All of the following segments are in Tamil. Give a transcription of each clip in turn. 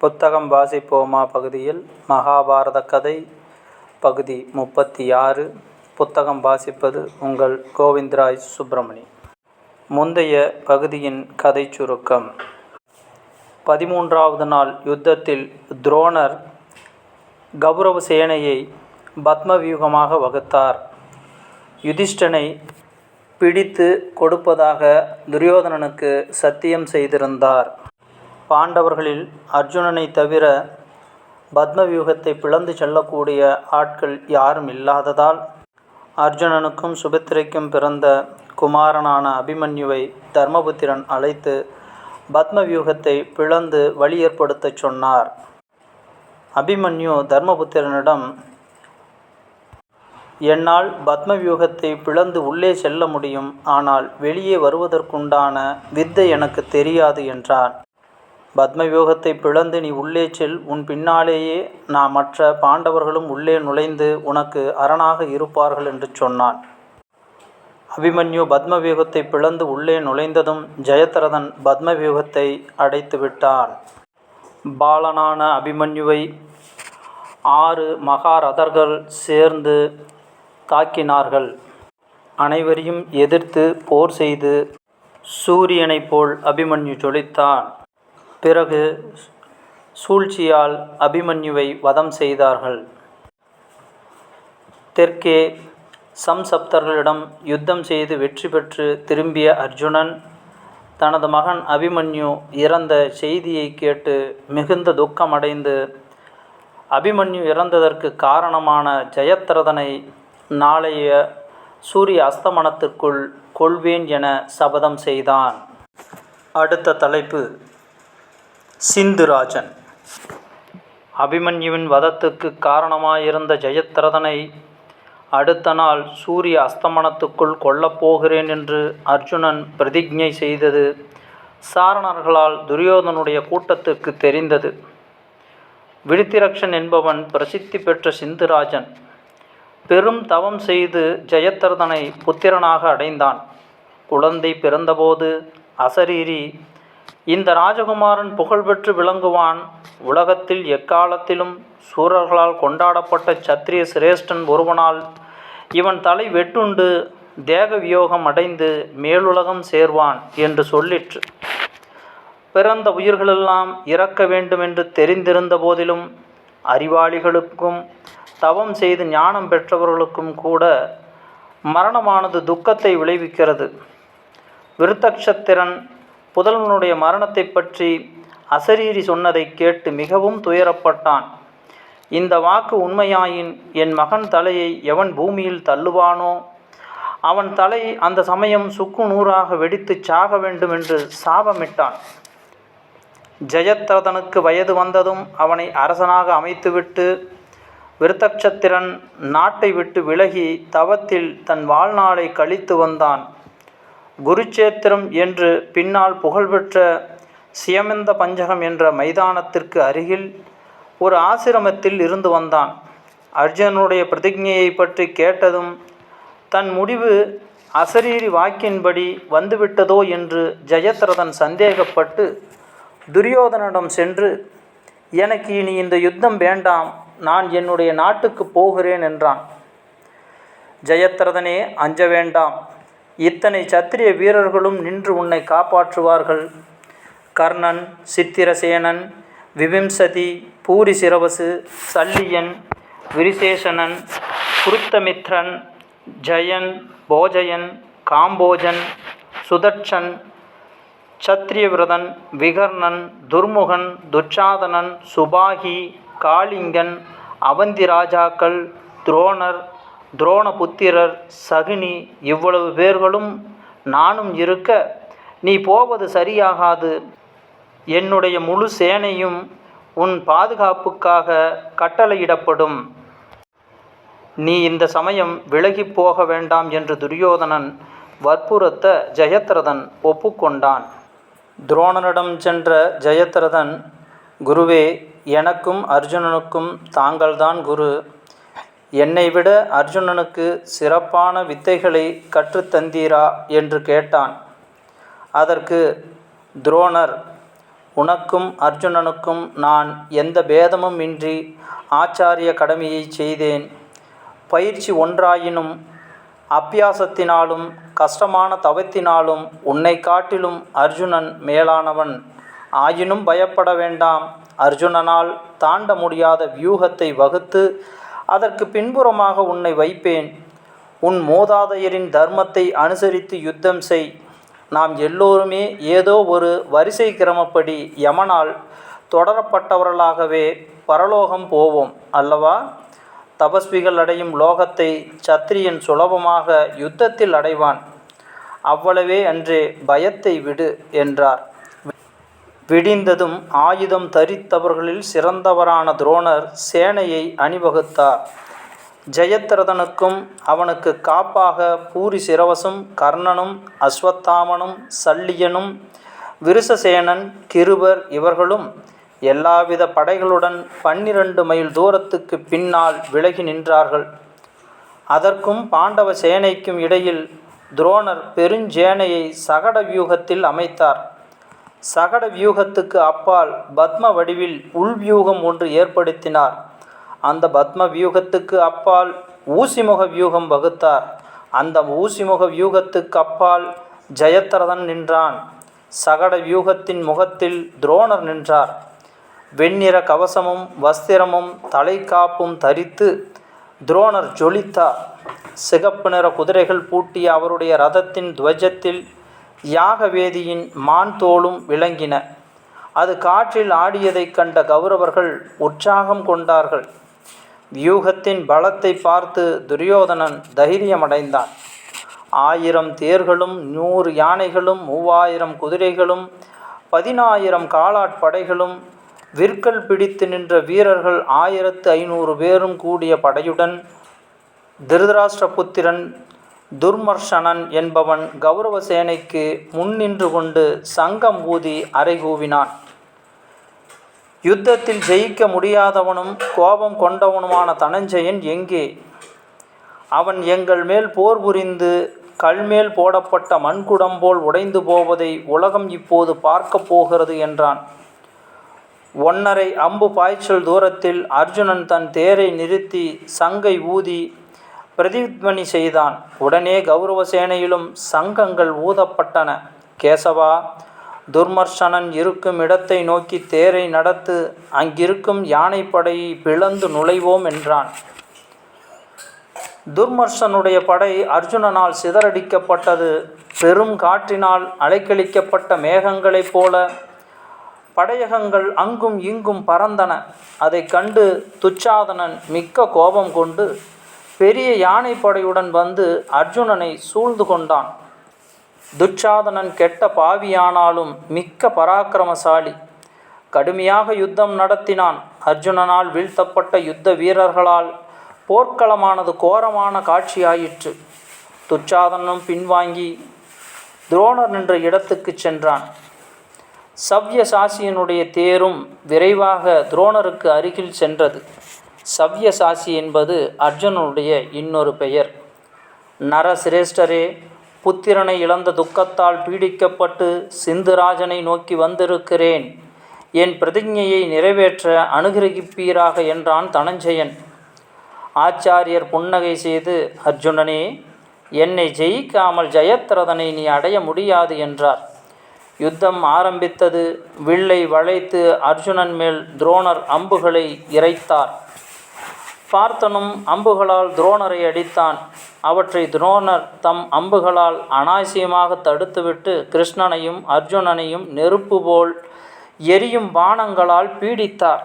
புத்தகம் வாசிப்போமா பகுதியில் மகாபாரத கதை பகுதி 36. புத்தகம் வாசிப்பது உங்கள் கோவிந்தராஜ் சுப்பிரமணி. முந்தைய பகுதியின் கதை சுருக்கம். 13வது நாள் யுத்தத்தில் துரோணர் கௌரவ சேனையை பத்மவியூகமாக வகுத்தார். யுதிஷ்டனை பிடித்து கொடுப்பதாக துரியோதனனுக்கு சத்தியம் செய்திருந்தார். பாண்டவர்களில் அர்ஜுனனை தவிர பத்மவியூகத்தை பிளந்து செல்லக்கூடிய ஆட்கள் யாரும் இல்லாததால் அர்ஜுனனுக்கும் சுபத்திரைக்கும் பிறந்த குமாரனான அபிமன்யுவை தர்மபுத்திரன் அழைத்து பத்மவியூகத்தை பிளந்து வழி ஏற்படுத்தச் சொன்னார். அபிமன்யு தர்மபுத்திரனிடம், என்னால் பத்மவியூகத்தை பிளந்து உள்ளே செல்ல முடியும், ஆனால் வெளியே வருவதற்குண்டான வித்தை எனக்கு தெரியாது என்றான். பத்மவியூகத்தை பிளந்து நீ உள்ளே செல், உன் பின்னாலேயே மற்ற பாண்டவர்களும் உள்ளே நுழைந்து உனக்கு அரணாக இருப்பார்கள் என்று சொன்னான். அபிமன்யு பத்மவியூகத்தை பிளந்து உள்ளே நுழைந்ததும் ஜெயத்ரதன் பத்மவியூகத்தை அடைத்து விட்டான். பாலனான அபிமன்யுவை 6 மகாரதர்கள் சேர்ந்து தாக்கினார்கள். அனைவரையும் எதிர்த்து போர் செய்து சூரியனைப் போல் அபிமன்யு ஜொலித்தான். பிறகு சூழ்ச்சியால் அபிமன்யுவை வதம் செய்தார்கள். தெற்கே சம்சப்தர்களிடம் யுத்தம் செய்து வெற்றி பெற்று திரும்பிய அர்ஜுனன் தனது மகன் அபிமன்யு இறந்த செய்தியை கேட்டு மிகுந்த துக்கமடைந்து அபிமன்யு இறந்ததற்கு காரணமான ஜெயத்ரதனை நாளைய சூரிய அஸ்தமனத்திற்குள் கொல்வேன் என சபதம் செய்தான். அடுத்த தலைப்பு சிந்துராஜன். அபிமன்யுவின் வதத்துக்கு காரணமாயிருந்த ஜெயத்ரதனை அடுத்த நாள் சூரிய அஸ்தமனத்துக்குள் கொல்லப்போகிறேன் என்று அர்ஜுனன் பிரதிஜை செய்தது சாரணர்களால் துரியோதனுடைய கூட்டத்துக்கு தெரிந்தது. விருத்திரக்ஷன் என்பவன் பிரசித்தி பெற்ற சிந்துராஜன் பெரும் தவம் செய்து ஜெயத்ரதனை புத்திரனாக அடைந்தான். குழந்தை பிறந்தபோது அசரீரி, இந்த ராஜகுமாரன் புகழ்பெற்று விளங்குவான், உலகத்தில் எக்காலத்திலும் சூரர்களால் கொண்டாடப்பட்ட சத்திரிய சிரேஷ்டன் ஒருவனால் இவன் தலை வெட்டுண்டு தேக வியோகம் அடைந்து மேலுலகம் சேர்வான் என்று சொல்லிற்று. பிறந்த உயிர்களெல்லாம் இறக்க வேண்டுமென்று தெரிந்திருந்த போதிலும் அறிவாளிகளுக்கும் தவம் செய்து ஞானம் பெற்றவர்களுக்கும் கூட மரணமானது துக்கத்தை விளைவிக்கிறது. விருத்தக்ஷத்திரன் புதல்வனுடைய மரணத்தை பற்றி அசரீரி சொன்னதை கேட்டு மிகவும் துயரப்பட்டான். இந்த வாக்கு உண்மையாயின் என் மகன் தலையை எவன் பூமியில் தள்ளுவானோ அவன் தலை அந்த சமயம் சுக்கு நூறாக வெடித்து சாக வேண்டும் என்று சாபமிட்டான். ஜெயத்ரதனுக்கு வயது வந்ததும் அவனை அரசனாக அமைத்துவிட்டு விருத்தக்ஷத்திரன் நாட்டை விட்டு விலகி தவத்தில் தன் வாழ்நாளை கழித்து வந்தான். குருச்சேத்திரம் என்று பின்னால் புகழ்பெற்ற சியமந்த பஞ்சகம் என்ற மைதானத்திற்கு அருகில் ஒரு ஆசிரமத்தில் இருந்து வந்தான். அர்ஜுனனுடைய பிரதிஜையை பற்றி கேட்டதும் தன் முடிவு அசரீரி வாக்கின்படி வந்துவிட்டதோ என்று ஜெயத்ரதன் சந்தேகப்பட்டு துரியோதனிடம் சென்று, எனக்கு இனி இந்த யுத்தம் வேண்டாம், நான் என்னுடைய நாட்டுக்கு போகிறேன் என்றான். ஜெயத்ரதனே, அஞ்ச வேண்டாம், இத்தனை சத்திரிய வீரர்களும் நின்று உன்னை காப்பாற்றுவார்கள். கர்ணன், சித்திரசேனன், விபிம்சதி, பூரிசிரவசு, சல்லியன், விரிசேஷனன், குருத்தமித்ரன், ஜயன், போஜயன், காம்போஜன், சுதட்சன், சத்திரியவிரதன், விகர்ணன், துர்முகன், துச்சாதனன், சுபாகி, காளிங்கன், அவந்தி ராஜாக்கள், துரோணர், துரோணபுத்திரர், சகுனி, இவ்வளவு பேர்களும் நானும் இருக்க நீ போவது சரியாகாது. என்னுடைய முழு சேனையும் உன் பாதுகாப்புக்காக கட்டளையிடப்படும். நீ இந்த சமயம் விலகி போக வேண்டாம் என்று துரியோதனன் வற்புறுத்த ஜெயத்ரதன் ஒப்புக்கொண்டான். துரோணனிடம் சென்ற ஜெயத்ரதன், குருவே, எனக்கும் அர்ஜுனனுக்கும் தாங்கள்தான் குரு. என்னை விட அர்ஜுனனுக்கு சிறப்பான வித்தைகளை கற்றுத்தந்தீரா என்று கேட்டான். அதற்கு துரோணர், உனக்கும் அர்ஜுனனுக்கும் நான் எந்த பேதமும் இன்றி ஆச்சாரிய கடமையை செய்தேன். பயிற்சி ஒன்றாயினும் அபியாசத்தினாலும் கஷ்டமான தவத்தினாலும் உன்னை காட்டிலும் அர்ஜுனன் மேலானவன். ஆயினும் பயப்பட வேண்டாம். அர்ஜுனனால் தாண்ட முடியாத வியூகத்தை வகுத்து அதற்கு பின்புறமாக உன்னை வைப்பேன். உன் மூதாதையரின் தர்மத்தை அனுசரித்து யுத்தம் செய். நாம் எல்லோருமே ஏதோ ஒரு வரிசை கிரமப்படி யமனால் தொடரப்பட்டவர்களாகவே பரலோகம் போவோம் அல்லவா? தபஸ்விகள் அடையும் லோகத்தை சத்திரியன் சுலபமாக யுத்தத்தில் அடைவான். அவ்வளவே அன்றே, பயத்தை விடு என்றார். விடிந்ததும் ஆயுதம் தரித்தவர்களில் சிறந்தவரான துரோணர் சேனையை அணிவகுத்தார். ஜெயத்ரதனுக்கும் அவனுக்கு காப்பாக பூரி சிரவசும் கர்ணனும் அஸ்வத்தாமனும் சல்லியனும் விருசசேனன் கிருபர் இவர்களும் எல்லாவித படைகளுடன் 12 மைல் தூரத்துக்கு பின்னால் விலகி நின்றார்கள். அதற்கும் பாண்டவ சேனைக்கும் இடையில் துரோணர் பெருஞ்சேனையை சகட வியூகத்தில் அமைத்தார். சகட வியூகத்துக்கு அப்பால் பத்ம வடிவில் உள்வியூகம் ஒன்று ஏற்படுத்தினார். அந்த பத்ம வியூகத்துக்கு அப்பால் ஊசிமுக வியூகம் வகுத்தார். அந்த ஊசிமுக வியூகத்துக்கு அப்பால் ஜெயத்ரதன் நின்றான். சகட வியூகத்தின் முகத்தில் துரோணர் நின்றார். வெண்ணிற கவசமும் வஸ்திரமும் தலைக்காப்பும் தரித்து துரோணர் ஜொலித்தார். சிகப்பு நிற குதிரைகள் பூட்டிய அவருடைய ரதத்தின் துவஜத்தில் யாகவேதியின் மான் தோளும் விளங்கின. அது காற்றில் ஆடியதைக் கண்ட கௌரவர்கள் உற்சாகம் கொண்டார்கள். வியூகத்தின் பலத்தை பார்த்து துரியோதனன் தைரியமடைந்தான். 1000 தேர்களும் 100 யானைகளும் 3000 குதிரைகளும் 10000 காலாட்படைகளும் விற்கள் பிடித்து நின்ற வீரர்கள் 1500 பேரும் கூடிய படையுடன் திருதராஷ்டிரபுத்திரன் துர்மர்ஷனன் என்பவன் கௌரவ சேனைக்கு முன்னின்று கொண்டு சங்கம் ஊதி அறைகூவினான். யுத்தத்தில் ஜெயிக்க முடியாதவனும் கோபம் கொண்டவனுமான தனஞ்சயன் எங்கே? அவன் எங்கள் மேல் போர் புரிந்து கல்மேல் போடப்பட்ட மண்குடம் போல் உடைந்து போவதை உலகம் இப்போது பார்க்கப் போகிறது என்றான். 1½ அம்பு பாய்ச்சல் தூரத்தில் அர்ஜுனன் தன் தேரை நிறுத்தி சங்கை ஊதி பிரதித்வனி செய்தான். உடனே கௌரவ சேனையிலும் சங்கங்கள் ஊதப்பட்டன. கேசவா, துர்மர்ஷனன் இருக்கும் இடத்தை நோக்கி தேரை நடத்து, அங்கிருக்கும் யானைப்படையை பிளந்து நுழைவோம் என்றான். துர்மர்ஷனுடைய படை அர்ஜுனனால் சிதறடிக்கப்பட்டது. பெரும் காற்றினால் அலைக்கழிக்கப்பட்ட மேகங்களைப் போல படையகங்கள் அங்கும் இங்கும் பறந்தன. அதை கண்டு துச்சாதனன் மிக்க கோபம் கொண்டு பெரிய யானைப்படையுடன் வந்து அர்ஜுனனை சூழ்ந்து கொண்டான். துச்சாதனன் கெட்ட பாவியானாலும் மிக்க பராக்கிரமசாலி. கடுமையாக யுத்தம் நடத்தினான். அர்ஜுனனால் வீழ்த்தப்பட்ட யுத்த வீரர்களால் போர்க்களமானது கோரமான காட்சியாயிற்று. துச்சாதனனும் பின்வாங்கி துரோணர் நின்ற இடத்துக்கு சென்றான். சவ்யசாசியனுடைய தேரும் விரைவாக துரோணருக்கு அருகில் சென்றது. சவ்யசாசி என்பது அர்ஜுனனுடைய இன்னொரு பெயர். நரசிரேஷ்டரே, புத்திரனை இழந்த துக்கத்தால் பீடிக்கப்பட்டு சிந்துராஜனை நோக்கி வந்திருக்கிறேன். என் பிரதிஞ்ஞையை நிறைவேற்ற அனுகிரகிப்பீராக என்றான் தனஞ்சயன். ஆச்சாரியர் புன்னகை செய்து, அர்ஜுனனே, என்னை ஜெயிக்காமல் ஜெயத்ரதனை நீ அடைய முடியாது என்றார். யுத்தம் ஆரம்பித்தது. வில்லை வளைத்து அர்ஜுனன் மேல் துரோணர் அம்புகளை இறைத்தார். பார்த்தனும் அம்புகளால் துரோணரை அடித்தான். அவற்றை துரோணர் தம் அம்புகளால் அனாவசியமாக தடுத்துவிட்டு கிருஷ்ணனையும் அர்ஜுனனையும் நெருப்பு போல் எரியும் பானங்களால் பீடித்தார்.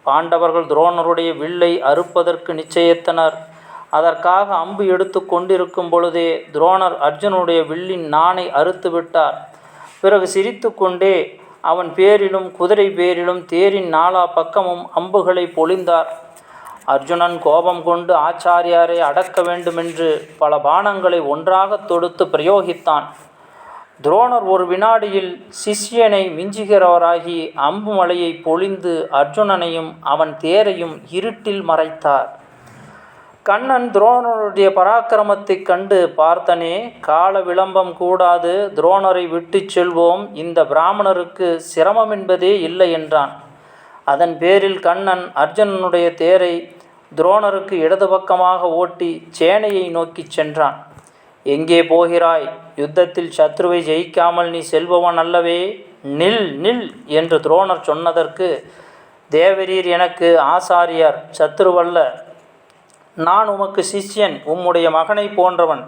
பாண்டவர்கள் துரோணருடைய வில்லை அறுப்பதற்கு நிச்சயித்தனர். அதற்காக அம்பு எடுத்து கொண்டிருக்கும் பொழுதே துரோணர் அர்ஜுனனுடைய வில்லின் நாணை அறுத்துவிட்டார். பிறகு சிரித்து கொண்டே அவன் பேரிலும் குதிரை பேரிலும் தேரின் 4 பக்கமும் அம்புகளை பொழிந்தார். அர்ஜுனன் கோபம் கொண்டு ஆச்சாரியாரை அடக்க வேண்டுமென்று பல பானங்களை ஒன்றாக தொடுத்து பிரயோகித்தான். துரோணர் ஒரு வினாடியில் சிஷ்யனை மிஞ்சுகிறவராகி அம்பு மலையை பொழிந்து அர்ஜுனனையும் அவன் தேரையும் இருட்டில் மறைத்தார். கண்ணன் துரோணருடைய பராக்கிரமத்தைக் கண்டு, பார்த்தனே, கால விளம்பம் கூடாது, துரோணரை விட்டு செல்வோம், இந்த பிராமணருக்கு சிரமம் என்பதே இல்லை என்றான். அதன் பேரில் கண்ணன் அர்ஜுனனுடைய தேரை துரோணருக்கு இடது பக்கமாக ஓட்டி சேனையை நோக்கி சென்றான். எங்கே போகிறாய்? யுத்தத்தில் சத்ருவை ஜெயிக்காமல் நீ செல்பவன் அல்லவே. நில் நில் என்று துரோணர் சொன்னதற்கு, தேவரீர் எனக்கு ஆசாரியர், சத்ருவல்ல. நான் உமக்கு சிஷ்யன், உம்முடைய மகனை போன்றவன்.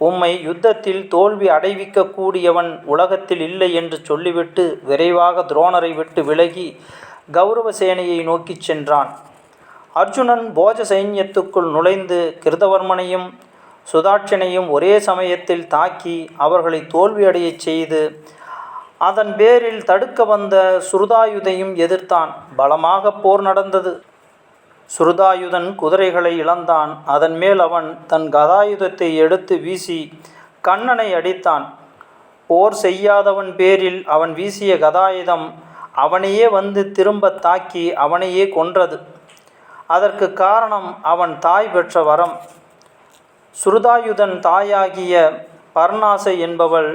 உம்மை யுத்தத்தில் தோல்வி அடைவிக்கக்கூடியவன் உலகத்தில் இல்லை என்று சொல்லிவிட்டு விரைவாக துரோணரை விட்டு விலகி கௌரவ சேனையை நோக்கிச் சென்றான். அர்ஜுனன் போஜ சைன்யத்துக்குள் நுழைந்து கிருதவர்மனையும் சுதாட்சனையும் ஒரே சமயத்தில் தாக்கி அவர்களை தோல்வியடையச் செய்து, அதன் பேரில் தடுக்க வந்த சுருதாயுதையும் எதிர்த்தான். பலமாக போர் நடந்தது. சுருதாயுதன் குதிரைகளை இழந்தான். அதன் மேல் அவன் தன் கதாயுதத்தை எடுத்து வீசி கண்ணனை அடித்தான். போர் செய்யாதவன் பேரில் அவன் வீசிய கதாயுதம் அவனையே வந்து திரும்ப தாக்கி அவனையே கொன்றது. அதற்கு காரணம் அவன் தாய் பெற்ற வரம். சுருதாயுதன் தாயாகிய பர்ணாசை என்பவள்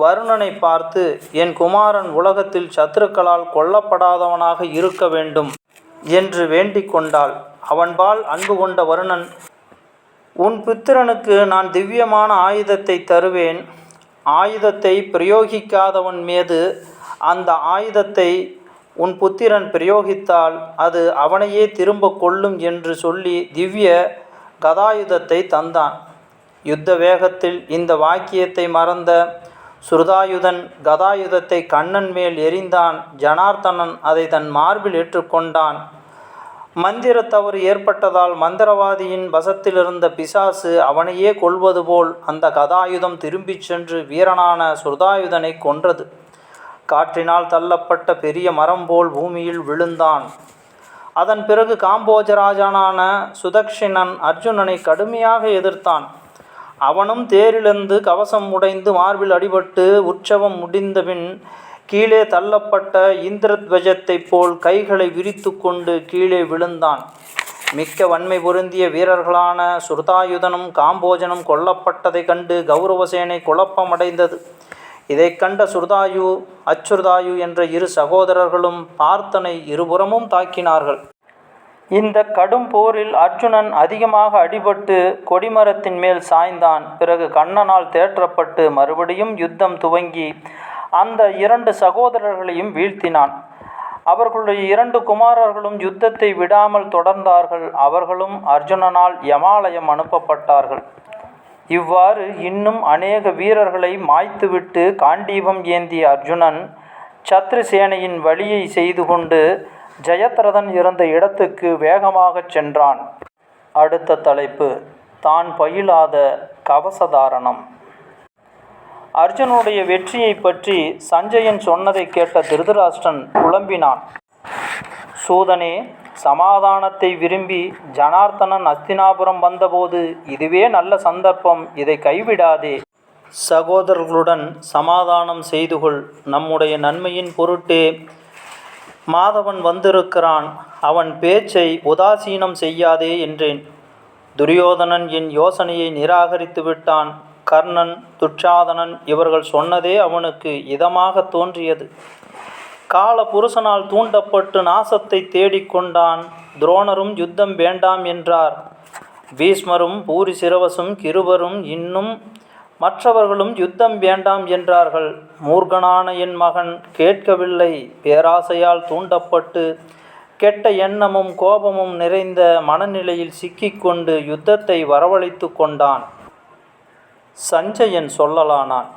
வருணனை பார்த்து, என் குமாரன் உலகத்தில் சத்துருக்களால் கொல்லப்படாதவனாக இருக்க வேண்டும் என்று வேண்டிக் கொண்டாள். அவன்பால் அன்பு கொண்ட வருணன், உன் புத்திரனுக்கு நான் திவ்யமான ஆயுதத்தை தருவேன். ஆயுதத்தை பிரயோகிக்காதவன் மீது அந்த ஆயுதத்தை உன் புத்திரன் பிரயோகித்தால் அது அவனையே திரும்ப கொள்ளும் என்று சொல்லி திவ்ய கதாயுதத்தை தந்தான். யுத்த வேகத்தில் இந்த வாக்கியத்தை மறந்த சுருதாயுதன் கதாயுதத்தை கண்ணன் மேல் எறிந்தான். ஜனார்த்தனன் அதை தன் மார்பில் ஏற்றுக்கொண்டான். மந்திர தவறு ஏற்பட்டதால் மந்திரவாதியின் வசத்திலிருந்த பிசாசு அவனையே கொள்வது போல் அந்த கதாயுதம் திரும்பிச் சென்று வீரனான சுருதாயுதனை கொன்றது. காற்றினால் தள்ளப்பட்ட பெரிய மரம் போல் பூமியில் விழுந்தான். அதன் பிறகு காம்போஜராஜனான சுதக்ஷிணன் அர்ஜுனனை கடுமையாக எதிர்த்தான். அவனும் தேரிலிருந்து கவசம் உடைந்து மார்பில் அடிபட்டு உற்சவம் முடிந்தபின் கீழே தள்ளப்பட்ட இந்திரத்வஜத்தைப் போல் கைகளை விரித்து கொண்டு கீழே விழுந்தான். மிக்க வன்மை பொருந்திய வீரர்களான சுருதாயுதனும் காம்போஜனும் கொல்லப்பட்டதை கண்டு கௌரவசேனை குழப்பமடைந்தது. இதை கண்ட சுருதாயு அச்சுருதாயு என்ற இரு சகோதரர்களும் பார்த்தனை இருபுறமும் தாக்கினார்கள். இந்த கடும் போரில் அர்ஜுனன் அதிகமாக அடிபட்டு கொடிமரத்தின் மேல் சாய்ந்தான். பிறகு கண்ணனால் தேற்றப்பட்டு மறுபடியும் யுத்தம் துவங்கி அந்த இரண்டு சகோதரர்களையும் வீழ்த்தினான். அவர்களுடைய இரண்டு குமாரர்களும் யுத்தத்தை விடாமல் தொடர்ந்தார்கள். அவர்களும் அர்ஜுனனால் யமாலயம் அனுப்பப்பட்டார்கள். இவ்வாறு இன்னும் அநேக வீரர்களை மாய்த்துவிட்டு காண்டீபம் ஏந்திய அர்ஜுனன் சத்ரு சேனையின் வழியை செய்து கொண்டு ஜெயத்ரதன் இருந்த இடத்துக்கு வேகமாகச் சென்றான். அடுத்த தலைப்பு, தான் பயிலாத கவசதாரணம். அர்ஜுனுடைய வெற்றியை பற்றி சஞ்சயன் சொன்னதை கேட்ட திருதராஷ்டிரன் புலம்பினான். சூதனே, சமாதானத்தை விரும்பி ஜனார்த்தனன் அஸ்தினாபுரம் வந்தபோது இதுவே நல்ல சந்தர்ப்பம், இதை கைவிடாதே. சகோதரர்களுடன் சமாதானம் செய்துகொள். நம்முடைய நன்மையின் பொருட்டே மாதவன் வந்திருக்கிறான், அவன் பேச்சை உதாசீனம் செய்யாதே என்றேன். துரியோதனன் என் யோசனையை நிராகரித்து விட்டான். கர்ணன், துச்சாதனன் இவர்கள் சொன்னதே அவனுக்கு இதமாக தோன்றியது. கால புருஷனால் தூண்டப்பட்டு நாசத்தை தேடிக்கொண்டான். துரோணரும் யுத்தம் வேண்டாம் என்றார். பீஷ்மரும் பூரிசிரவசும் கிருபரும் இன்னும் மற்றவர்களும் யுத்தம் வேண்டாம் என்றார்கள். மூர்க்கனான என் மகன் கேட்கவில்லை. பேராசையால் தூண்டப்பட்டு கெட்ட எண்ணமும் கோபமும் நிறைந்த மனநிலையில் சிக்கிக்கொண்டு யுத்தத்தை வரவழைத்து கொண்டான். சஞ்சயன் சொல்லலானான்.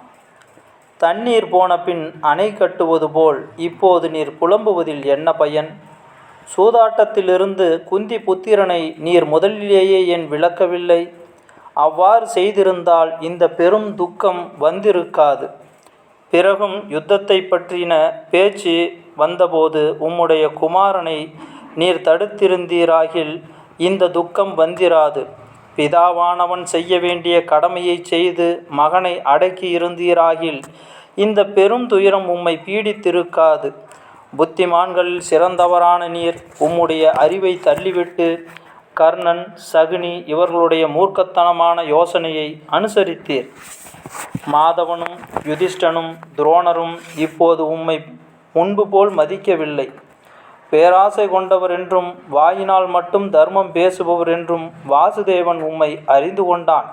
தண்ணீர் போன பின் அணை கட்டுவது போல் இப்போது நீர் புலம்புவதில் என்ன பயன்? சூதாட்டத்திலிருந்து குந்தி புத்திரனை நீர் முதலிலேயே ஏன் விளக்கவில்லை? அவ்வாறு செய்திருந்தால் இந்த பெரும் துக்கம் வந்திருக்காது. பிறகும் யுத்தத்தை பற்றின பேச்சு வந்தபோது உம்முடைய குமாரனை நீர் தடுத்திருந்தீராகில் இந்த துக்கம் வந்திராது. பிதாவானவன் செய்ய வேண்டிய கடமையை செய்து மகனை அடக்கி இருந்தீராகில் இந்த பெரும் துயரம் உம்மை பீடித்திருக்காது. புத்திமான்களில் சிறந்தவரான நீர் உம்முடைய அறிவை தள்ளிவிட்டு கர்ணன், சகுனி இவர்களுடைய மூர்க்கத்தனமான யோசனையை அனுசரித்தீர். மாதவனும் யுதிஷ்டனும் துரோணரும் இப்போது உம்மை முன்பு போல் மதிக்கவில்லை. பேராசை கொண்டவர் என்றும் வாயினால் மட்டும் தர்மம் பேசுபவர் என்றும் வாசுதேவன் உம்மை அறிந்து கொண்டான்.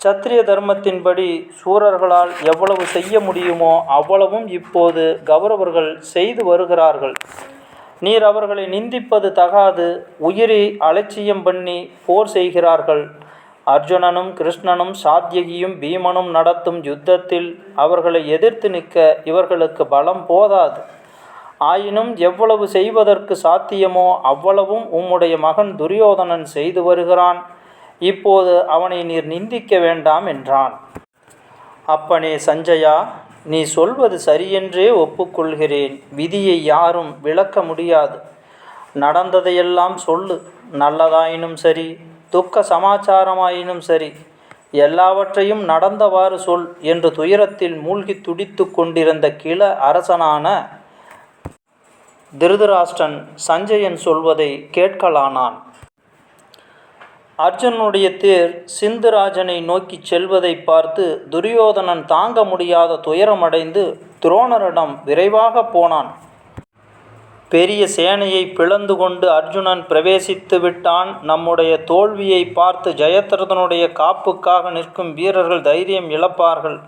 சத்திரிய தர்மத்தின்படி சூரர்களால் எவ்வளவு செய்ய முடியுமோ அவ்வளவும் இப்போது கௌரவர்கள் செய்து வருகிறார்கள். நீர் அவர்களை நிந்திப்பது தகாது. உயிரை அலட்சியம் பண்ணி போர் செய்கிறார்கள். அர்ஜுனனும் கிருஷ்ணனும் சாத்யகியும் பீமனும் நடத்தும் யுத்தத்தில் அவர்களை எதிர்த்து நிற்க இவர்களுக்கு பலம் போதாது. ஆயினும் எவ்வளவு செய்வதற்கு சாத்தியமோ அவ்வளவும் உம்முடைய மகன் துரியோதனன் செய்து வருகிறான். இப்போது அவனை நீர் நிந்திக்க வேண்டாம் என்றான். அப்பனே சஞ்சயா, நீ சொல்வது சரியென்றே ஒப்புக்கொள்கிறேன். விதியை யாரும் விளக்க முடியாது. நடந்ததையெல்லாம் சொல்லு. நல்லதாயினும் சரி, துக்க சமாச்சாரமாயினும் சரி, எல்லாவற்றையும் நடந்தவாறு சொல் என்று துயரத்தில் மூழ்கி துடித்து கொண்டிருந்த கிழ அரசனான திருதராஷ்டிரன் சஞ்சயன் சொல்வதை கேட்கலானான். அர்ஜுனனுடைய தேர் சிந்துராஜனை நோக்கி செல்வதை பார்த்து துரியோதனன் தாங்க முடியாத துயரமடைந்து துரோணரிடம் விரைவாக போனான். பெரிய சேனையை பிளந்து கொண்டு அர்ஜுனன் பிரவேசித்து விட்டான். நம்முடைய தோல்வியை பார்த்து ஜெயத்ரதனுடைய காப்புக்காக நிற்கும் வீரர்கள் தைரியம் இழப்பார்கள்.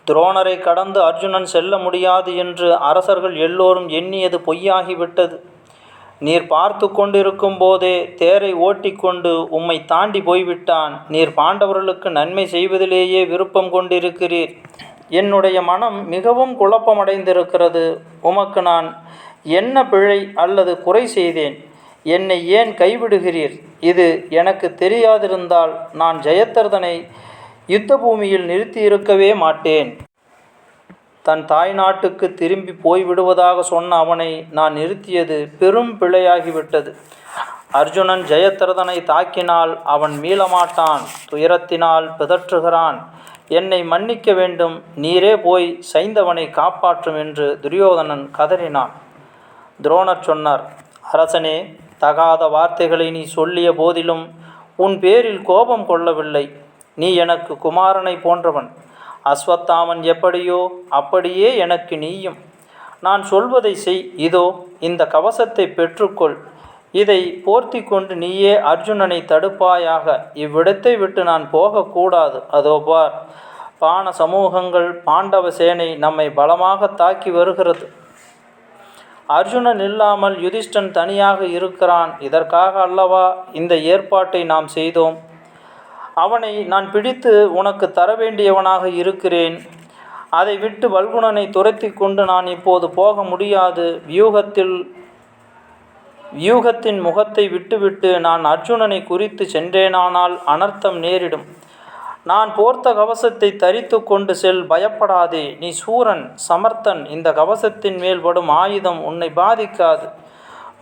துரோணரை கடந்து அர்ஜுனன் செல்ல முடியாது என்று அரசர்கள் எல்லோரும் எண்ணியது பொய்யாகிவிட்டது. நீர் பார்த்து கொண்டிருக்கும் போதே தேரை ஓட்டிக்கொண்டு உம்மை தாண்டி போய்விட்டான். நீர் பாண்டவர்களுக்கு நன்மை செய்வதிலேயே விருப்பம் கொண்டிருக்கிறீர். என்னுடைய மனம் மிகவும் குழப்பமடைந்திருக்கிறது. உமக்கு நான் என்ன பிழை அல்லது குறை செய்தேன்? என்னை ஏன் கைவிடுகிறீர்? இது எனக்கு தெரியாதிருந்தால் நான் ஜெயத்ரதனை யுத்த பூமியில் நிறுத்தியிருக்கவே மாட்டேன். தன் தாய் நாட்டுக்கு திரும்பி போய்விடுவதாக சொன்ன அவனை நான் நிறுத்தியது பெரும் பிழையாகிவிட்டது. அர்ஜுனன் ஜெயத்ரதனை தாக்கினால் அவன் மீளமாட்டான். துயரத்தினால் பிதற்றுகிறான். என்னை மன்னிக்க வேண்டும். நீரே போய் சைந்தவனை காப்பாற்றும் என்று துரியோதனன் கதறினான். துரோணர் சொன்னார், அரசனே, தகாத வார்த்தைகளை நீ சொல்லிய போதிலும் உன் பேரில் கோபம் கொள்ளவில்லை. நீ எனக்கு குமாரனை போன்றவன். அஸ்வத்தாமன் எப்படியோ அப்படியே எனக்கு நீயும். நான் சொல்வதை செய். இதோ இந்த கவசத்தை பெற்றுக்கொள். இதை போர்த்தி கொண்டு நீயே அர்ஜுனனை தடுப்பாயாக. இவ்விடத்தை விட்டு நான் போகக்கூடாது. அதோ பார், பான சமூகங்கள் பாண்டவ சேனை நம்மை பலமாக தாக்கி வருகிறது. அர்ஜுனன் இல்லாமல் யுதிஷ்டன் தனியாக இருக்கிறான். இதற்காக அல்லவா இந்த ஏற்பாட்டை நாம் செய்தோம். அவனை நான் பிடித்து உனக்கு தர வேண்டியவனாக இருக்கிறேன். அதை விட்டு வல்குணனை துரத்தி கொண்டு நான் இப்போது போக முடியாது. வியூகத்தின் முகத்தை விட்டுவிட்டு நான் அர்ஜுனனை குறித்து சென்றேனானால் அனர்த்தம் நேரிடும். நான் போர்த்த கவசத்தை தரித்து கொண்டு செல். பயப்படாதே. நீ சூரன், சமர்த்தன். இந்த கவசத்தின் மேல் படும் ஆயுதம் உன்னை பாதிக்காது.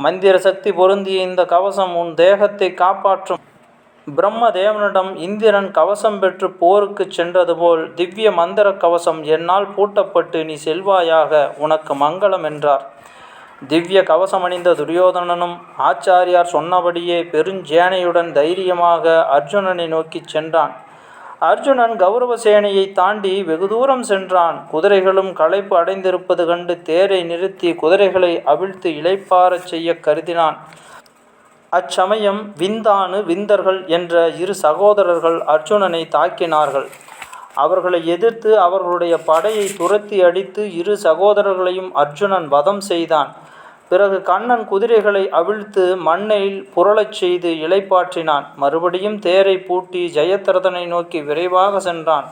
மந்திர சக்தி பொருந்திய இந்த கவசம் உன் தேகத்தை காப்பாற்றும். பிரம்மதேவனிடம் இந்திரன் கவசம் பெற்று போருக்கு சென்றது போல் திவ்ய மந்திர கவசம் என்னால் பூட்டப்பட்டு நீ செல்வாயாக. உனக்கு மங்களம் என்றார். திவ்ய கவசம் அணிந்த துரியோதனனும் ஆச்சாரியார் சொன்னபடியே பெருஞ்சேனையுடன் தைரியமாக அர்ஜுனனை நோக்கி சென்றான். அர்ஜுனன் கௌரவ சேனையை தாண்டி வெகு தூரம் சென்றான். குதிரைகளும் களைப்பு அடைந்திருப்பது கண்டு தேரை நிறுத்தி குதிரைகளை அவிழ்த்து இளைப்பாறச் செய்ய கருதினான். அச்சமயம் விந்தானு, விந்தர்கள் என்ற இரு சகோதரர்கள் அர்ஜுனனை தாக்கினார்கள். அவர்களை எதிர்த்து அவர்களுடைய படையை துரத்தி அடித்து இரு சகோதரர்களையும் அர்ஜுனன் வதம் செய்தான். பிறகு கண்ணன் குதிரைகளை அவிழ்த்து மண்ணில் புரளச் செய்து இளைப்பாற்றினான். மறுபடியும் தேரை பூட்டி ஜெயத்ரதனை நோக்கி விரைவாக சென்றான்.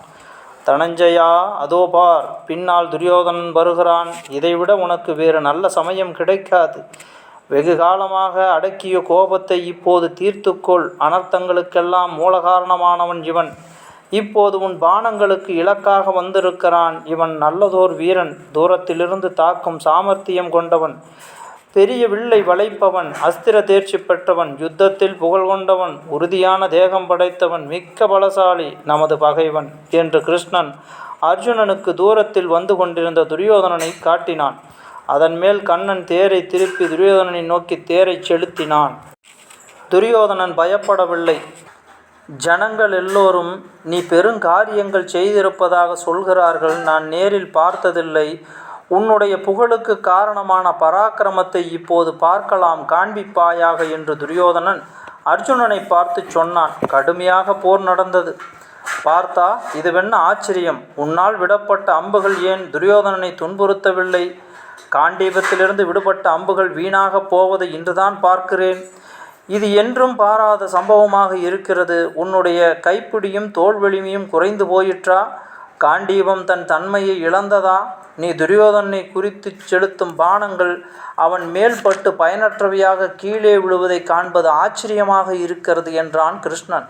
தனஞ்சயா, அதோ பார், பின்னால் துரியோதனன் வருகிறான். இதைவிட உனக்கு வேறு நல்ல சமயம் கிடைக்காது. வெகு காலமாக அடக்கிய கோபத்தை இப்போது தீர்த்துக்கொள். அனர்த்தங்களுக்கெல்லாம் மூல காரணமானவன் இவன். இப்போது உன் பானங்களுக்கு இலக்காக வந்திருக்கிறான். இவன் நல்லதோர் வீரன். தூரத்திலிருந்து தாக்கும் சாமர்த்தியம் கொண்டவன். பெரிய வில்லை வளைப்பவன். அஸ்திர தேர்ச்சி பெற்றவன். யுத்தத்தில் புகழ் கொண்டவன். உறுதியான தேகம் படைத்தவன். மிக்க பலசாலி. நமது பகைவன் என்று கிருஷ்ணன் அர்ஜுனனுக்கு தூரத்தில் வந்து கொண்டிருந்த துரியோதனனை காட்டினான். அதன் மேல் கண்ணன் தேரை திருப்பி துரியோதனனை நோக்கி தேரை செலுத்தினான். துரியோதனன் பயப்படவில்லை. ஜனங்கள் எல்லோரும் நீ பெருங்காரியங்கள் செய்திருப்பதாக சொல்கிறார்கள். நான் நேரில் பார்த்ததில்லை. உன்னுடைய புகழுக்கு காரணமான பராக்கிரமத்தை இப்போது பார்க்கலாம், காண்பிப்பாயாக என்று துரியோதனன் அர்ஜுனனை பார்த்து சொன்னான். கடுமையாக போர் நடந்தது. பார்த்தா இதுவென்ன ஆச்சரியம்! உன்னால் விடப்பட்ட அம்புகள் ஏன் துரியோதனனை துன்புறுத்தவில்லை? காண்டீபத்திலிருந்து விடுபட்ட அம்புகள் வீணாக போவதை இன்றுதான் பார்க்கிறேன். இது என்றும் பாராத சம்பவமாக இருக்கிறது. உன்னுடைய கைப்பிடியும் தோல்வெளிமையும் குறைந்து போயிற்றா? காண்டீபம் தன் தன்மையை இழந்ததா? நீ துரியோதனனை குறித்து செலுத்தும் பானங்கள் அவன் மேல்பட்டு பயனற்றவையாக கீழே விழுவதை காண்பது ஆச்சரியமாக இருக்கிறது என்றான் கிருஷ்ணன்.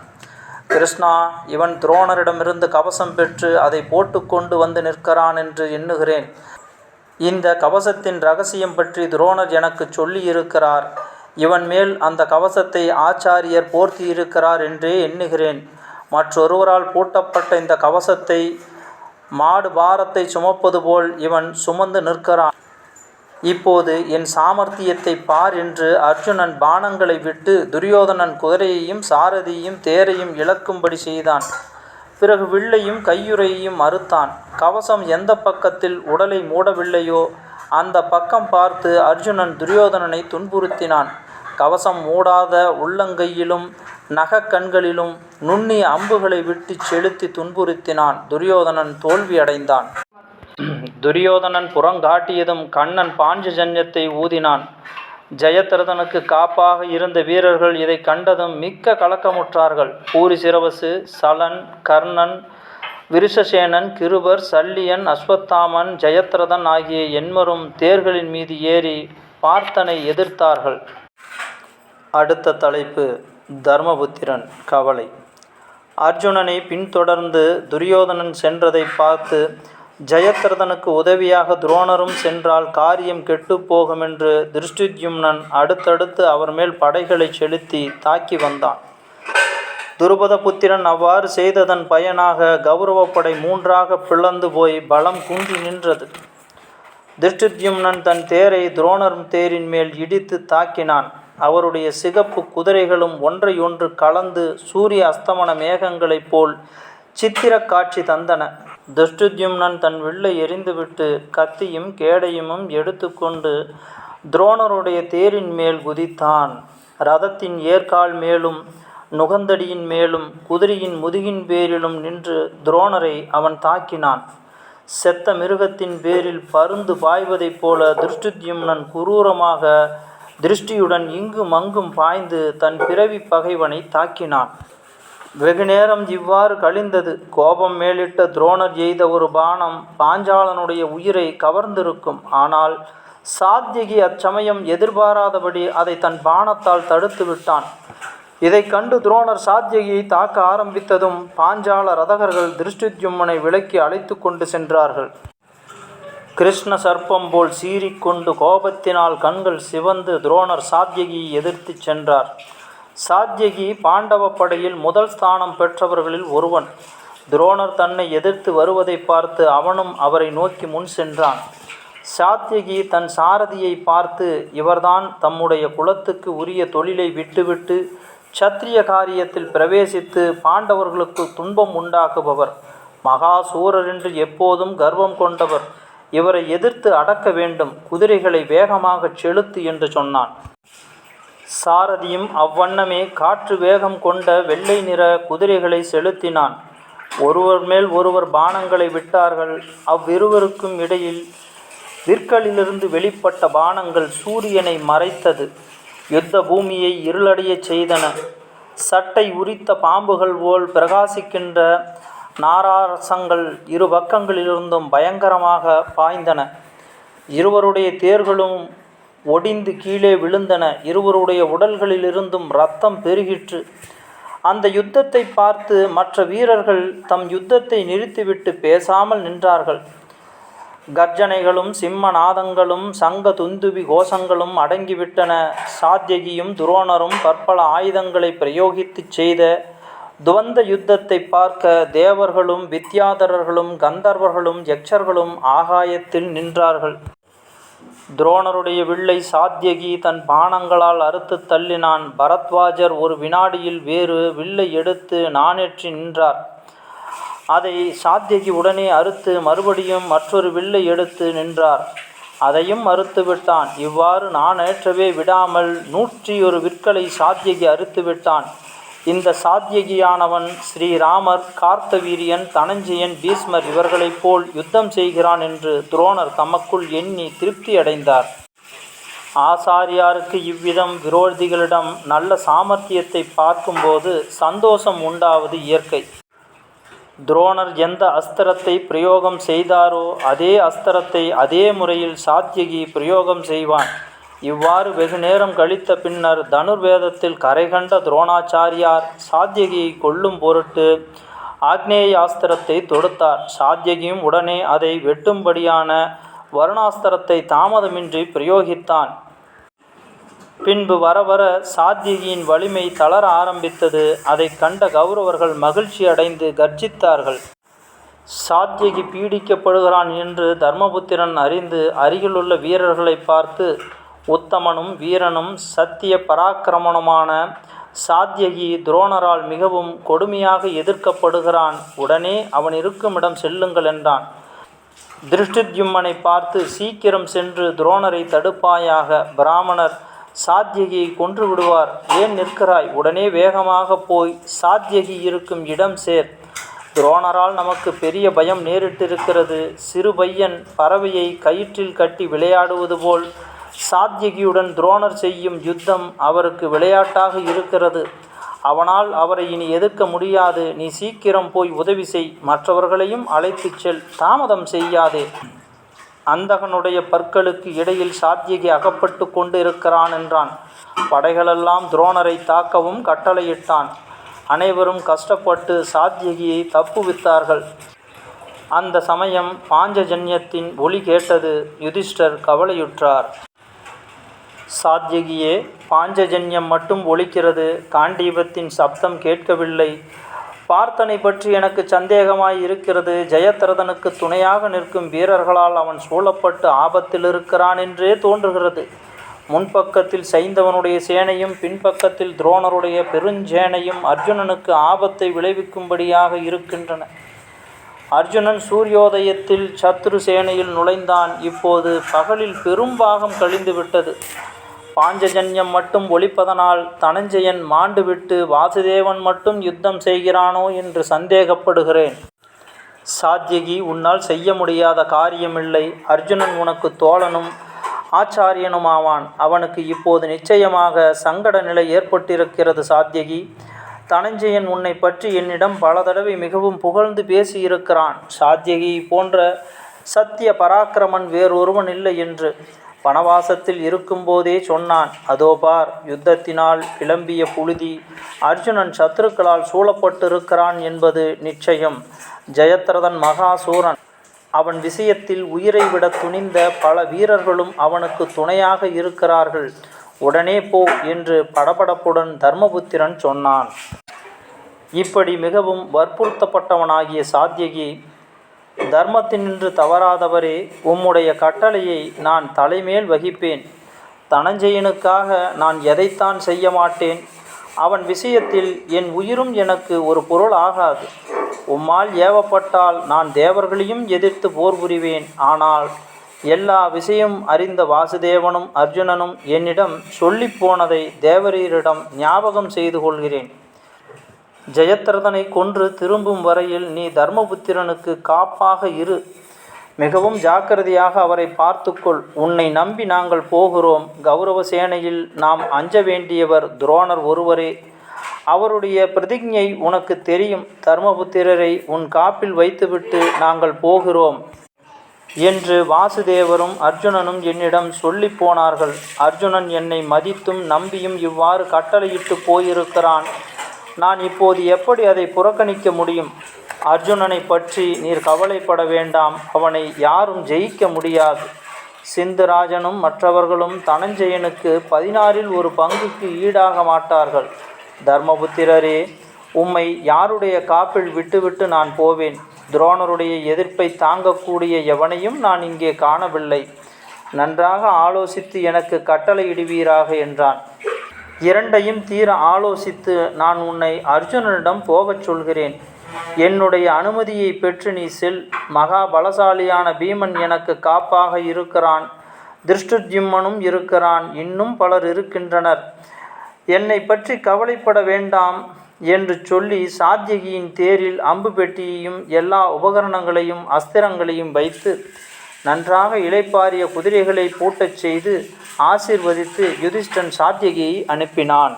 கிருஷ்ணா, இவன் துரோணரிடமிருந்து கவசம் பெற்று அதை போட்டுக்கொண்டு வந்து நிற்கிறான் என்று எண்ணுகிறேன். இந்த கவசத்தின் இரகசியம் பற்றி துரோணர் எனக்கு சொல்லியிருக்கிறார். இவன் மேல் அந்த கவசத்தை ஆச்சாரியர் போர்த்தியிருக்கிறார் என்றே எண்ணுகிறேன். மற்றொருவரால் பூட்டப்பட்ட இந்த கவசத்தை மாடு பாரத்தை சுமப்பது போல் இவன் சுமந்து நிற்கிறான். இப்போது என் சாமர்த்தியத்தை பார் என்று அர்ஜுனன் பானங்களை விட்டு துரியோதனன் குதிரையையும் சாரதியையும் தேரையும் இழக்கும்படி செய்தான். பிறகு வில்லையும் கையுறையையும் மறுத்தான். கவசம் எந்த பக்கத்தில் உடலை மூடவில்லையோ அந்த பக்கம் பார்த்து அர்ஜுனன் துரியோதனனை துன்புறுத்தினான். கவசம் மூடாத உள்ளங்கையிலும் நகக்கண்களிலும் நுண்ணிய அம்புகளை விட்டு செலுத்தி துன்புறுத்தினான். துரியோதனன் தோல்வி அடைந்தான். துரியோதனன் புறங்காட்டியதும் கண்ணன் பாஞ்சஜன்யத்தை ஊதினான். ஜெயத்ரதனுக்கு காப்பாக இருந்த வீரர்கள் இதை கண்டதும் மிக்க கலக்கமுற்றார்கள். பூரிசிரவசு, சலன், கர்ணன், விருஷசேனன், கிருபர், சல்லியன், அஸ்வத்தாமன், ஜெயத்ரதன் ஆகிய எண்மரும் தேர்களின் மீது ஏறி பார்த்தனை எதிர்த்தார்கள். அடுத்த தலைப்பு தர்மபுத்திரன் கவலை. அர்ஜுனனை பின்தொடர்ந்து துரியோதனன் சென்றதை பார்த்து ஜெயத்ரதனுக்கு உதவியாக துரோணரும் சென்றால் காரியம் கெட்டுப்போகும் என்று திருஷ்டித்யும்னன் அடுத்தடுத்து அவர் மேல் படைகளை செலுத்தி தாக்கி வந்தான். துருபத புத்திரன் அவ்வாறு செய்ததன் பயனாக கௌரவப்படை மூன்றாக பிளந்து போய் பலம் குன்றி நின்றது. திருஷ்டித்யும்னன் தன் தேரை துரோணர் தேரின் மேல் இடித்து தாக்கினான். அவருடைய சிகப்பு குதிரைகளும் ஒன்றையொன்று கலந்து சூரிய அஸ்தமன மேகங்களைப் போல் சித்திர காட்சி தந்தன. திருஷ்டித்யும்னன் தன் வில்லை எறிந்துவிட்டு கத்தியும் கேடயமும் எடுத்துக்கொண்டு துரோணருடைய தேரின் மேல் குதித்தான். ரதத்தின் ஏர்கால் மேலும் நுகந்தடியின் மேலும் குதிரையின் முதுகின் பேரிலும் நின்று துரோணரை அவன் தாக்கினான். செத்த மிருகத்தின் பேரில் பருந்து பாய்வதைப் போல திருஷ்டித்யும்னன் குரூரமாக திருஷ்டியுடன் இங்கும் அங்கும் பாய்ந்து தன் பிறவி பகைவனை தாக்கினான். வெகுநேரம் இவ்வாறு கழிந்தது. கோபம் மேலிட்ட துரோணர் எய்த ஒரு பானம் பாஞ்சாலனுடைய உயிரை கவர்ந்திருக்கும். ஆனால் சாத்யகி அச்சமயம் எதிர்பாராதபடி அதை தன் பானத்தால் தடுத்து விட்டான். இதை கண்டு துரோணர் சாத்யகியை தாக்க ஆரம்பித்ததும் பாஞ்சால ரதகர்கள் திருஷ்டித்யும்னனை விலக்கி அழைத்து கொண்டு சென்றார்கள். கிருஷ்ண சர்ப்பம் போல் சீறிக்கொண்டு கோபத்தினால் கண்கள் சிவந்து துரோணர் சாத்யகியை எதிர்த்து சென்றார். சாத்யகி பாண்டவ படையில் முதல் ஸ்தானம் பெற்றவர்களில் ஒருவன். துரோணர் தன்னை எதிர்த்து வருவதை பார்த்து அவனும் அவரை நோக்கி முன் சென்றான். சாத்யகி தன் சாரதியை பார்த்து, இவர்தான் தம்முடைய குலத்துக்கு உரிய தொழிலை விட்டுவிட்டு சத்திரிய காரியத்தில் பிரவேசித்து பாண்டவர்களுக்கு துன்பம் உண்டாக்குபவர். மகாசூரர் என்று எப்போதும் கர்வம் கொண்டவர். இவரை எதிர்த்து அடக்க வேண்டும். குதிரைகளை வேகமாகச் செலுத்து என்று சொன்னான். சாரதியும் அவ்வண்ணமே காற்று வேகம் கொண்ட வெள்ளை நிற குதிரைகளை செலுத்தினான். ஒருவர் மேல் ஒருவர் பானங்களை விட்டார்கள். அவ்விருவருக்கும் இடையில் விற்களிலிருந்து வெளிப்பட்ட பானங்கள் சூரியனை மறைத்தது. யுத்த பூமியை இருளடையச் செய்தன. சட்டை உரித்த பாம்புகள் போல் பிரகாசிக்கின்ற நாராரசங்கள் இரு பக்கங்களிலிருந்தும் பயங்கரமாக பாய்ந்தன. இருவருடைய தேர்களும் ஒடிந்து கீழே விழுந்தன. இருவருடைய உடல்களிலிருந்தும் இரத்தம் பெருகிற்று. அந்த யுத்தத்தை பார்த்து மற்ற வீரர்கள் தம் யுத்தத்தை நிறுத்திவிட்டு பேசாமல் நின்றார்கள். கர்ஜனைகளும் சிம்மநாதங்களும் சங்க துந்துபி கோஷங்களும் அடங்கிவிட்டன. சாத்யகியும் துரோணரும் பற்பல ஆயுதங்களை பிரயோகித்து செய்த துவந்த யுத்தத்தை பார்க்க தேவர்களும் வித்யாதரர்களும் கந்தர்வர்களும் யக்ஷர்களும் ஆகாயத்தில் நின்றார்கள். துரோணருடைய வில்லை சாத்யகி தன் பாணங்களால் அறுத்து தள்ளினான். பரத்வாஜர் ஒரு வினாடியில் வேறு வில்லை எடுத்து நாணேற்றி நின்றார். அதை சாத்யகி உடனே அறுத்து மறுபடியும் மற்றொரு வில்லை எடுத்து நின்றார். அதையும் மறுத்து விட்டான். இவ்வாறு நாணேற்றவே விடாமல் 101 விற்களை சாத்யகி அறுத்து விட்டான். இந்த சாத்யகியானவன் ஸ்ரீராமர், கார்த்தவீரியன், தனஞ்சயன், பீஷ்மர் இவர்களைப் போல் யுத்தம் செய்கிறான் என்று துரோணர் தமக்குள் எண்ணி திருப்தி அடைந்தார். ஆசாரியாருக்கு இவ்விதம் விரோதிகளிடம் நல்ல சாமர்த்தியத்தை பார்க்கும்போது சந்தோஷம் உண்டாவது இயற்கை. துரோணர் எந்த அஸ்திரத்தை பிரயோகம் செய்தாரோ அதே அஸ்திரத்தை அதே முறையில் சாத்யகி பிரயோகம் செய்வான். இவ்வாறு வெகு நேரம் கழித்த பின்னர் தனுர்வேதத்தில் கரைகண்ட துரோணாச்சாரியார் சாத்யகியை கொல்லும் பொருட்டு ஆக்னேயாஸ்திரத்தை தொடுத்தார். சாத்யகியும் உடனே அதை வெட்டும்படியான வருணாஸ்திரத்தை தாமதமின்றி பிரயோகித்தான். பின்பு வர வர சாத்யகியின் வலிமை தளர ஆரம்பித்தது. அதை கண்ட கௌரவர்கள் மகிழ்ச்சி அடைந்து கர்ஜித்தார்கள். சாத்யகி பீடிக்கப்படுகிறான் என்று தர்மபுத்திரன் அறிந்து அருகிலுள்ள வீரர்களை பார்த்து, உத்தமனும் வீரனும் சத்திய பராக்கிரமனுமான சாத்யகி துரோணரால் மிகவும் கொடுமையாக எதிர்க்கப்படுகிறான். உடனே அவன் இருக்குமிடம் செல்லுங்கள் என்றான். திருஷ்டித்யும்னனை பார்த்து, சீக்கிரம் சென்று துரோணரை தடுப்பாயாக. பிராமணர் சாத்யகியை கொன்று விடுவார். ஏன் நிற்கிறாய்? உடனே வேகமாக போய் சாத்யகி இருக்கும் இடம் சேர். துரோணரால் நமக்கு பெரிய பயம் நேரிட்டிருக்கிறது. சிறு பையன் பறவையை கயிற்றில் கட்டி விளையாடுவது போல் சாத்யகியுடன் துரோணர் செய்யும் யுத்தம் அவருக்கு விளையாட்டாக இருக்கிறது. அவனால் அவரை இனி எதிர்க்க முடியாது. நீ சீக்கிரம் போய் உதவி செய். மற்றவர்களையும் அழைத்துச் செல். தாமதம் செய்யாதே. அந்தகனுடைய பற்களுக்கு இடையில் சாத்யகி அகப்பட்டு கொண்டு இருக்கிறான் என்றான். படைகளெல்லாம் துரோணரை தாக்கவும் கட்டளையிட்டான். அனைவரும் கஷ்டப்பட்டு சாத்யகியை தப்புவித்தார்கள். அந்த சமயம் பாஞ்சஜன்யத்தின் ஒலி கேட்டது. யுதிஷ்டர் கவலையுற்றார். சாத்யகியே, பாஞ்சஜன்யம் மட்டும் ஒலிக்கிறது, காண்டீபத்தின் சப்தம் கேட்கவில்லை. பார்த்தனை பற்றி எனக்கு சந்தேகமாய் இருக்கிறது. ஜெயத்ரதனுக்கு துணையாக நிற்கும் வீரர்களால் அவன் சூழப்பட்டு ஆபத்தில் இருக்கிறான் என்றே தோன்றுகிறது. முன்பக்கத்தில் சைந்தவனுடைய சேனையும் பின்பக்கத்தில் துரோணருடைய பெருஞ்சேனையும் அர்ஜுனனுக்கு ஆபத்தை விளைவிக்கும்படியாக இருக்கின்றன. அர்ஜுனன் சூரியோதயத்தில் சத்ரு சேனையில் நுழைந்தான். இப்போது பகலில் பெரும்பாகம் கழிந்து விட்டது. பாஞ்சஜன்யம் மட்டும் ஒலிப்பதனால் தனஞ்சயன் மாண்டுவிட்டு வாசுதேவன் மட்டும் யுத்தம் செய்கிறானோ என்று சந்தேகப்படுகிறேன். சாத்யகி, உன்னால் செய்ய முடியாத காரியமில்லை. அர்ஜுனன் உனக்கு தோழனும் ஆச்சாரியனுமாவான். அவனுக்கு இப்போது நிச்சயமாக சங்கட நிலை ஏற்பட்டிருக்கிறது. சாத்யகி, தனஞ்சயன் உன்னை பற்றி என்னிடம் பல தடவை மிகவும் புகழ்ந்து பேசியிருக்கிறான். சாத்யகி போன்ற சத்திய பராக்கிரமன் வேறொருவன் இல்லை என்று வனவாசத்தில் இருக்கும்போதே சொன்னான். அதோ பார், யுத்தத்தினால் கிளம்பிய புழுதி அர்ஜுனன் சத்துருக்களால் சூழப்பட்டிருக்கிறான் என்பது நிச்சயம். ஜெயத்ரதன் மகாசூரன். அவன் விஷயத்தில் உயிரை விட துணிந்த பல வீரர்களும் அவனுக்கு துணையாக இருக்கிறார்கள். உடனே போ என்று படபடப்புடன் தர்மபுத்திரன் சொன்னான். இப்படி மிகவும் வற்புறுத்தப்பட்டவனாகிய சாத்யகி, தர்மத்தினின்று தவறாதவரே, உம்முடைய கட்டளையை நான் தலைமேல் வகிப்பேன். தனஞ்சயனுக்காக நான் எதைத்தான் செய்ய மாட்டேன். அவன் விஷயத்தில் என் உயிரும் எனக்கு ஒரு பொருள் ஆகாது. உம்மால் ஏவப்பட்டால் நான் தேவர்களையும் எதிர்த்து போர் புரிவேன். ஆனால் எல்லா விஷயம் அறிந்த வாசுதேவனும் அர்ஜுனனும் என்னிடம் சொல்லிப்போனதை தேவரீரிடம் ஞாபகம் செய்து கொள்கிறேன். ஜெயத்ரதனை கொன்று திரும்பும் வரையில் நீ தர்மபுத்திரனுக்கு காப்பாக இரு. மிகவும் ஜாக்கிரதையாக அவரை பார்த்துக்கொள். உன்னை நம்பி நாங்கள் போகிறோம். கௌரவ சேனையில் நாம் அஞ்ச வேண்டியவர் துரோணர் ஒருவரே. அவருடைய பிரதிஜை உனக்கு தெரியும். தர்மபுத்திரரை உன் காப்பில் வைத்துவிட்டு நாங்கள் போகிறோம் என்று வாசுதேவரும் அர்ஜுனனும் என்னிடம் சொல்லி போனார்கள். அர்ஜுனன் என்னை மதித்தும் நம்பியும் இவ்வாறு கட்டளையிட்டு போயிருக்கிறான். நான் இப்போது எப்படி அதை புறக்கணிக்க முடியும்? அர்ஜுனனை பற்றி நீர் கவலைப்பட வேண்டாம். அவனை யாரும் ஜெயிக்க முடியாது. சிந்துராஜனும் மற்றவர்களும் தனஞ்சயனுக்கு 16இல் ஒரு பங்குக்கு ஈடாக மாட்டார்கள். தர்மபுத்திரரே, உம்மை யாருடைய காப்பில் விட்டுவிட்டு நான் போவேன்? துரோணருடைய எதிர்ப்பை தாங்கக்கூடிய எவனையும் நான் இங்கே காணவில்லை. நன்றாக ஆலோசித்து எனக்கு கட்டளையிடுவீராக என்றான். இரண்டையும் தீர ஆலோசித்து நான் உன்னை அர்ஜுனனிடம் போகச் சொல்கிறேன். என்னுடைய அனுமதியை பெற்று நீ செல். மகா பலசாலியான பீமன் எனக்கு காப்பாக இருக்கிறான். திருஷ்டுத்யும்னனும் இருக்கிறான். இன்னும் பலர் இருக்கின்றனர். என்னை பற்றி கவலைப்பட வேண்டாம் என்று சொல்லி சாத்யகியின் தேரில் அம்பு பெட்டியையும் எல்லா உபகரணங்களையும் அஸ்திரங்களையும் வைத்து நன்றாக இளைப்பாரிய குதிரைகளை பூட்டச் செய்து ஆசீர்வதித்து யுதிஷ்டன் சாத்யகியை அனுப்பினான்.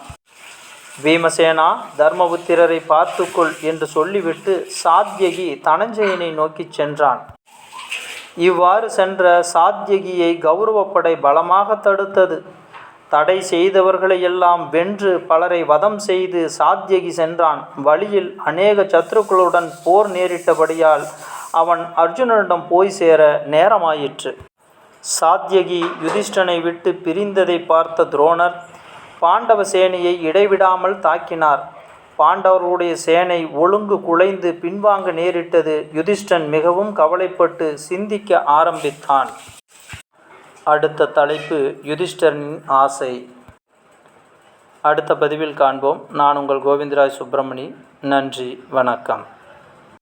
பீமசேனா, தர்மபுத்திரரை பார்த்துக்கொள் என்று சொல்லிவிட்டு சாத்யகி தனஞ்சயனை நோக்கிச் சென்றான். இவ்வாறு சென்ற சாத்யகியை கௌரவப்படை பலமாக தடுத்தது. தடை செய்தவர்களையெல்லாம் வென்று பலரை வதம் செய்து சாத்யகி சென்றான். வழியில் அநேக சத்துருக்களுடன் போர் நேரிட்டபடியால் அவன் அர்ஜுனனிடம் போய் சேர நேரமாயிற்று. சாத்யகி யுதிஷ்டனை விட்டு பிரிந்ததை பார்த்த துரோணர் பாண்டவ சேனையை இடைவிடாமல் தாக்கினார். பாண்டவர்களுடைய சேனை ஒழுங்கு குலைந்து பின்வாங்க நேரிட்டது. யுதிஷ்டன் மிகவும் கவலைப்பட்டு சிந்திக்க ஆரம்பித்தான். அடுத்த தலைப்பு யுதிஷ்டரின் ஆசை. அடுத்த பதிவில் காண்போம். நான் உங்கள் கோவிந்தராஜ் சுப்பிரமணி. நன்றி, வணக்கம்.